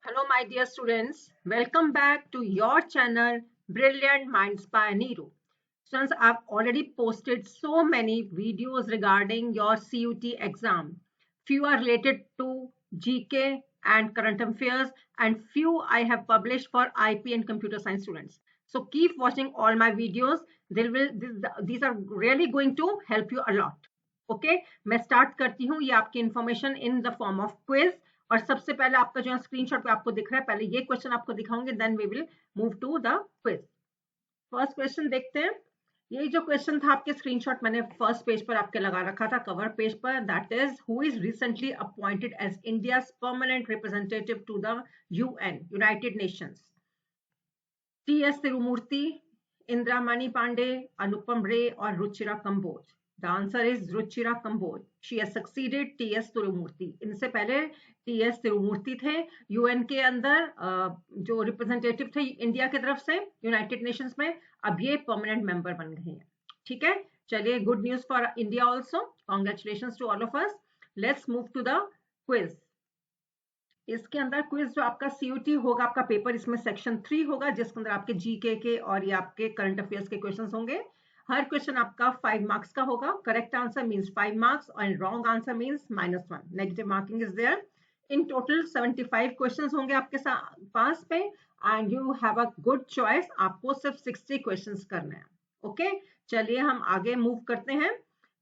Hello, my dear students. Welcome back to your channel, Brilliant Minds by Neeru. Students, I've already posted so many videos regarding your CUT exam. Few are related to GK and current affairs, and few I have published for IP and computer science students. So keep watching all my videos. These are really going to help you a lot. Okay मैं start करती हूँ ये आपकी information in the form of quiz और सबसे पहले आपका जो है स्क्रीनशॉट पे आपको दिख रहा है पहले ये क्वेश्चन आपको दिखाऊंगे then we will move to the quiz first question देखते हैं ये जो क्वेश्चन था आपके स्क्रीनशॉट मैंने फर्स्ट पेज पर आपके लगा रखा था कवर पेज पर that is who is recently appointed as India's permanent representative to the UN United Nations T S. Tirumurti Indira Mani Pandey Anupam Ray और Ruchira Kamboj The answer is Ruchira Kamboj. She has succeeded T.S. Tirumurti. इनसे पहले T.S. Tirumurti थे यूएन के अंदर जो रिप्रेजेंटेटिव थे India की तरफ से यूनाइटेड नेशंस में अब ये परमानेंट मेंबर बन गए हैं ठीक है चलिए good news for India also congratulations to all of us let's move to the quiz इसके अंदर क्विज जो आपका सीयूटी होगा आपका पेपर इसमें सेक्शन 3 होगा जिसके अंदर आपके जीके के और ये आपके करंट अफेयर्स के क्वेश्चंस होंगे हर क्वेश्चन आपका 5 मार्क्स का होगा करेक्ट आंसर मींस 5 मार्क्स और wrong answer means -1 negative marking is there in total 75 questions होंगे आपके पास पे and you have a good choice आपको सिर्फ 60 क्वेश्चंस करने हैं ओके चलिए हम आगे मूव करते हैं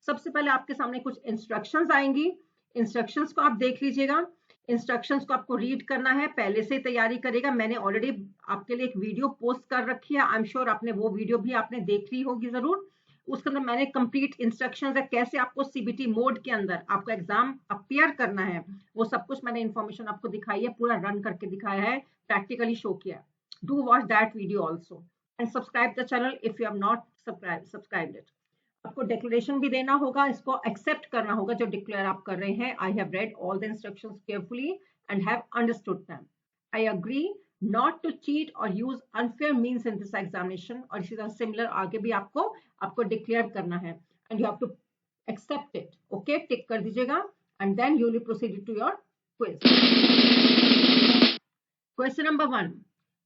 सबसे पहले आपके सामने कुछ इंस्ट्रक्शंस आएंगी इंस्ट्रक्शंस को आप देख लीजिएगा इंस्ट्रक्शंस को आपको रीड करना है पहले से तैयारी करेगा मैंने ऑलरेडी आपके लिए एक वीडियो पोस्ट कर रखी है आई एम श्योर आपने वो वीडियो भी आपने देख ली होगी जरूर उसके अंदर मैंने कंप्लीट इंस्ट्रक्शंस है कैसे आपको सीबीटी मोड के अंदर आपको एग्जाम अपियर करना है वो सब कुछ मैंने इन्फॉर्मेशन आपको दिखाई है पूरा रन करके दिखाया है प्रैक्टिकली शो किया do watch that video also and subscribe the channel if you have not subscribed it आपको डिक्लेरेशन भी देना होगा इसको एक्सेप्ट करना होगा जो डिक्लेयर आप कर रहे हैं I have read all the instructions carefully and have understood them I agree not to cheat और use unfair means in this examination और इसी तरह सिमिलर आगे भी आपको डिक्लेयर करना है and you have to accept it okay tick कर दीजिएगा and then you will proceed to your quiz question number 1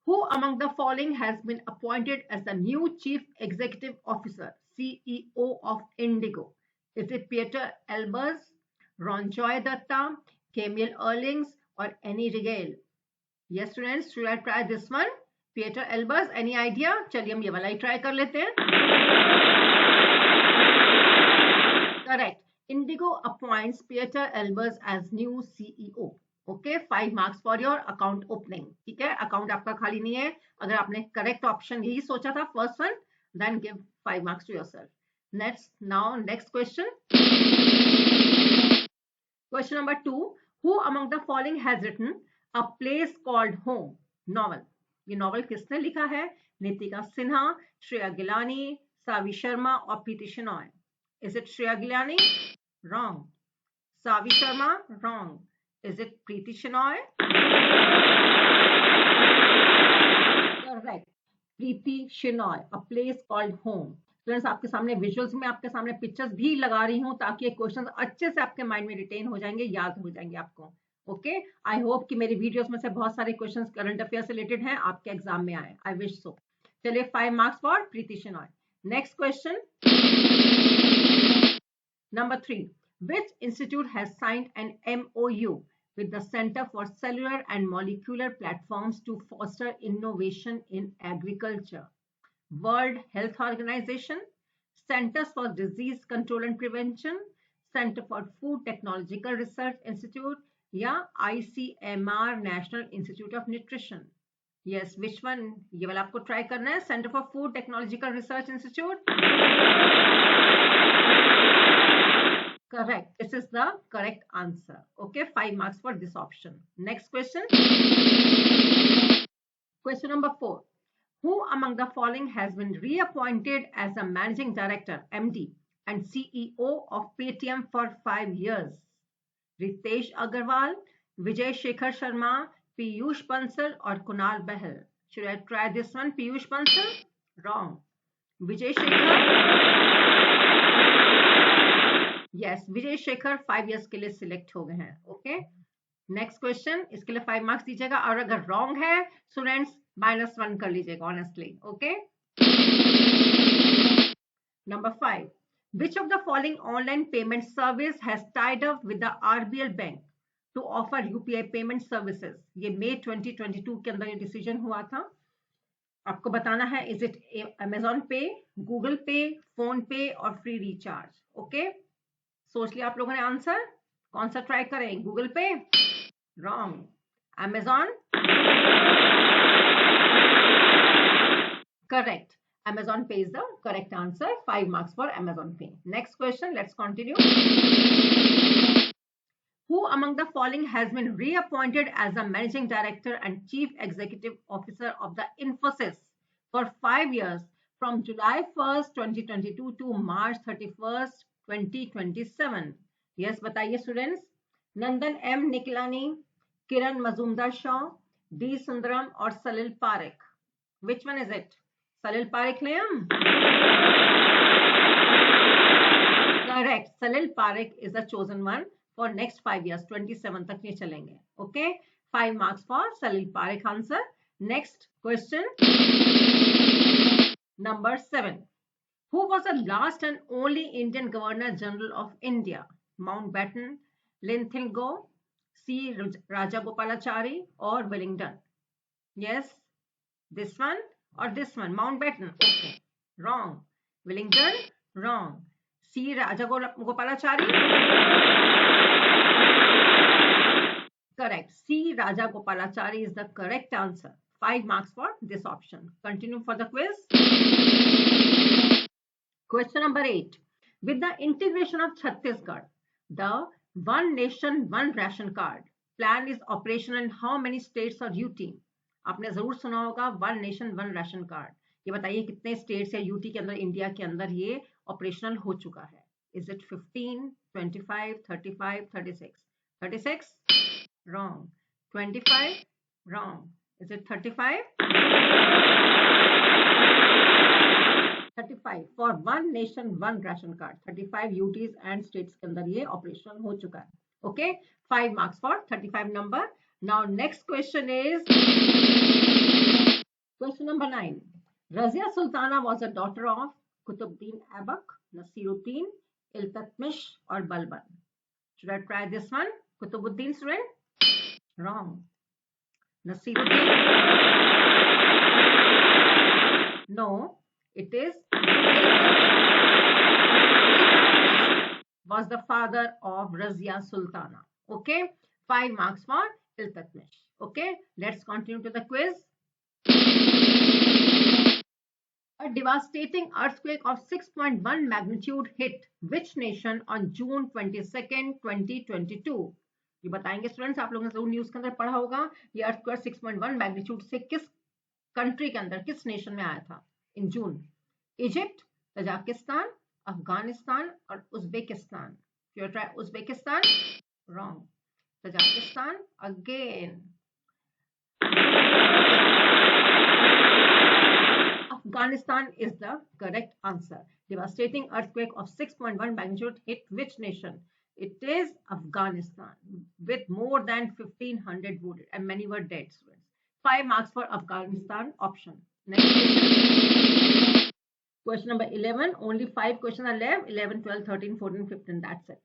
Who among the following has been appointed as the new Chief Executive Officer, CEO of Indigo? Is it Peter Elbers, Ronjoy Datta, Camille Erlings, or Annie Regale? Yes, students, should I try this one? Peter Elbers, any idea? चलिए हम ये वाला ही try कर लेते हैं. Correct. Indigo appoints Peter Elbers as new CEO. Okay 5 marks for your account opening ठीक है account आपका खाली नहीं है अगर आपने करेक्ट ऑप्शन यही सोचा था first one then give 5 marks to yourself next question question number 2 who among the following has written a place called home novel ये नॉवल किसने लिखा है नितिका सिन्हा श्रेया गिलानी सावी शर्मा और Preeti Shenoy is it Shreya Gilani wrong Saavi Sharma wrong Is it Preeti Shenoy? Correct. Preeti Shenoy, a place called home. Students, आपके सामने visuals में आपके सामने पिक्चर्स भी लगा रही हूँ ताकि क्वेश्चंस अच्छे से आपके माइंड में रिटेन हो जाएंगे याद हो जाएंगे आपको ओके आई होप कि मेरी वीडियोस में से बहुत सारे क्वेश्चंस करंट अफेयर से रिलेटेड हैं आपके एग्जाम में आए आई विश सो चलिए 5 marks for Preeti Shenoy next question number 3 Which institute has signed an MOU with the Center for Cellular and Molecular Platforms to foster innovation in agriculture? World Health Organization, Centers for Disease Control and Prevention, Center for Food Technological Research Institute, या ICMR National Institute of Nutrition. Yes, which one? ये वाला आपको try करना है. Center for Food Technological Research Institute. Correct. This is the correct answer. Okay, 5 marks for this option. Next question. Question number 4. Who among the following has been reappointed as a managing director, MD, and CEO of Paytm for 5 years? Ritesh Agarwal, Vijay Shekhar Sharma, Piyush Bansal, or Kunal Bahal? Should I try this one? Piyush Bansal? Wrong. Vijay Shekhar? Yes, Vijay Shekhar 5 years के लिए select हो गए हैं okay next question, इसके लिए 5 marks दीजिएगा और अगर रॉन्ग है स्टूडेंट्स -1 कर लीजिएगा honestly. Okay. Number 5. Which of the following online payment service has tied up with the RBL Bank to offer UPI payment services? ये मई 2022 के अंदर ये डिसीजन हुआ था. आपको बताना है इज इट अमेजॉन पे, गूगल पे, फोन पे और फ्री रिचार्ज. ओके, सोच लिया आप लोगों ने आंसर. कौन सा ट्राई करें? गूगल पे? Wrong. Amazon? Correct. Amazon Pay is the correct answer. 5 marks for Amazon Pay. Next question, let's continue. Who among the following has been reappointed as the Managing Director and Chief Executive Officer of the Infosys for 5 years from July 1st, 2022 to March 31st, 2027? Yes, बताइए students. Nandan M. Niklani, Kiran Mazumdar Shaw, D. Sundaram और Salil Parekh. Which one is it? Salil Parekh ले हम? Correct. Salil Parekh is the chosen one for next 5 years. 27 तक ये चलेंगे. Okay. 5 marks for Salil Parekh answer. Next question. Number 7. Who was the last and only Indian Governor General of India? Mountbatten, Linlithgow, C. Rajagopalachari or Wellington? Yes. This one or this one? Mountbatten. Okay. Wrong. Wellington? Wrong. C. Rajagopalachari? Correct. C. Rajagopalachari is the correct answer. 5 marks for this option. Continue for the quiz. Question number 8. With the integration of Chhattisgarh, the One Nation, One Ration Card plan is operational in how many states or UT? आपने जरूर सुना होगा one nation one ration card. ये बताइए कितने states या UT के अंदर, इंडिया के अंदर ये ऑपरेशनल हो चुका है? Is it 15, 25, 35, 36? 36? Wrong. 25? Wrong. Is it 35? 35 for one nation one ration card. 35 UTs and states के अंदर ये ऑपरेशनल हो चुका है. Okay. 5 marks for 35 number. Now next question is question number 9. Razia Sultana was a daughter of Qutbuddin Aibak, Nasiruddin, Iltutmish or Balban? Should I try this one? Qutbuddin student? Wrong. Nasiruddin? No, it is was the father of Razia Sultana. Okay, 5 marks for Iltutmish. Okay, let's continue to the quiz. A devastating earthquake of 6.1 magnitude hit which nation on June 22nd, 2022? ये बताएंगे students. आप लोगों ने जरूर news के अंदर पढ़ा होगा. ये अर्थक्वेक 6.1 मैग्नीट्यूड से किस कंट्री के अंदर, किस नेशन में आया था इन जून? इजिप्ट, तजाकिस्तान, अफगानिस्तान और Uzbekistan. You try Uzbekistan? Wrong. Tajikistan again. Afghanistan is the correct answer. Devastating earthquake of 6.1 magnitude hit which nation? It is Afghanistan with more than 1500 wounded and many were dead students. 5 marks for Afghanistan option. Next question. Question number 11. Only 5 questions are left. 11, 12, 13, 14, 15. That's it.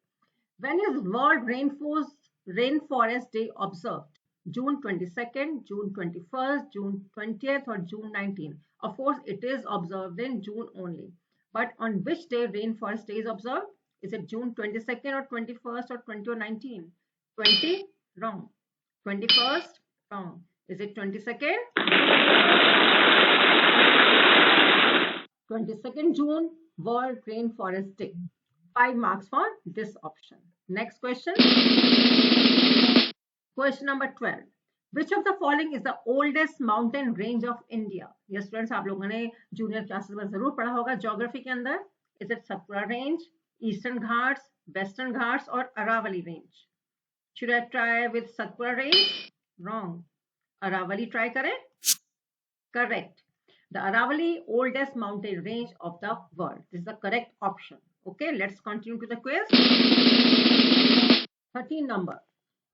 When is World Rainforest Day observed? June 22nd, June 21st, June 20th or June 19th? Of course, it is observed in June only. But on which day Rainforest Day is observed? Is it June 22nd or 21st or 20 or 19? 20? Wrong. 21st? Wrong. Is it 22nd? 22nd June, World Rainforest Day. 5 marks for this option. Next question. Question number 12. Which of the following is the oldest mountain range of India? Yes, students, आप लोगों ने junior classes में जरूर पढ़ा होगा geography के अंदर. Is it Satpura Range, Eastern Ghats, Western Ghats or Aravalli Range? Should I try with Satpura Range? Wrong. Aravalli try करें? Correct. The Aravalli, oldest mountain range of the world. This is the correct option. Okay, let's continue to the quiz. 13 number.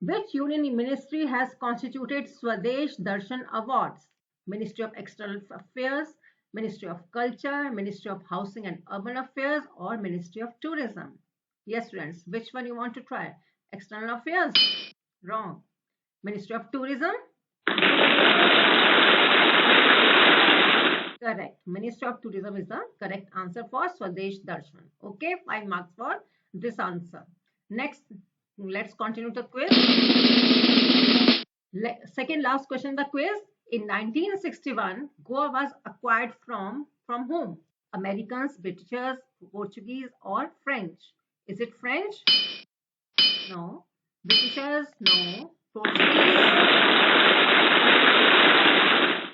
Which union ministry has constituted Swadesh Darshan Awards? Ministry of External Affairs, Ministry of Culture, Ministry of Housing and Urban Affairs, or Ministry of Tourism? Yes, friends, which one you want to try? External Affairs? Wrong. Ministry of Tourism? Correct. Ministry of Tourism is the correct answer for Swadesh Darshan. Okay, 5 marks for this answer. Next, let's continue the quiz. Second last question in the quiz. In 1961, Goa was acquired from whom? Americans, Britishers, Portuguese, or French? Is it French? No. Britishers? No. Portuguese?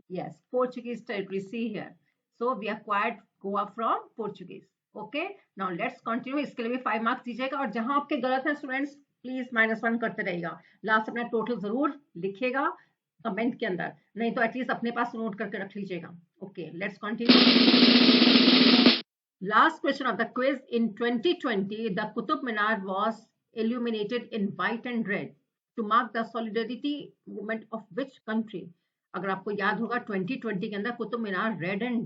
Yes, Portuguese territory. See here. So we acquired Goa from Portuguese. Okay. Now let's continue. इसके लिए भी 5 marks दीजिएगा और जहां आपके गलत है students please -1 करते रहिएगा. लास्ट अपना टोटल जरूर लिखिएगा कमेंट के अंदर, नहीं तो एटलीस्ट अपने पास नोट करके रख लीजिएगा. Okay, let's continue. Last question of the quiz. In 2020, the Qutub Minar was illuminated in white and red to mark the solidarity movement of which country? अगर आपको याद होगा 2020 के अंदर Qutub Minar red and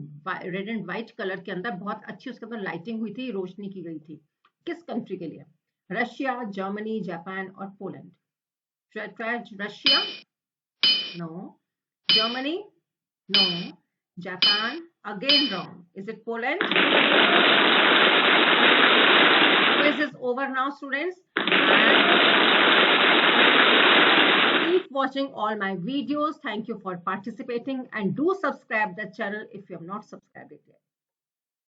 white colour के अंदर बहुत अच्छी उसके अंदर लाइटिंग हुई थी, रोशनी की गई थी. किस कंट्री के लिए? रशिया, जर्मनी, जापान और Poland? Russia? No. Germany? No. Japan? Again wrong. Is it Poland? Quiz is over now, students. Keep watching all my videos. Thank you for participating and do subscribe the channel if you have not subscribed it yet.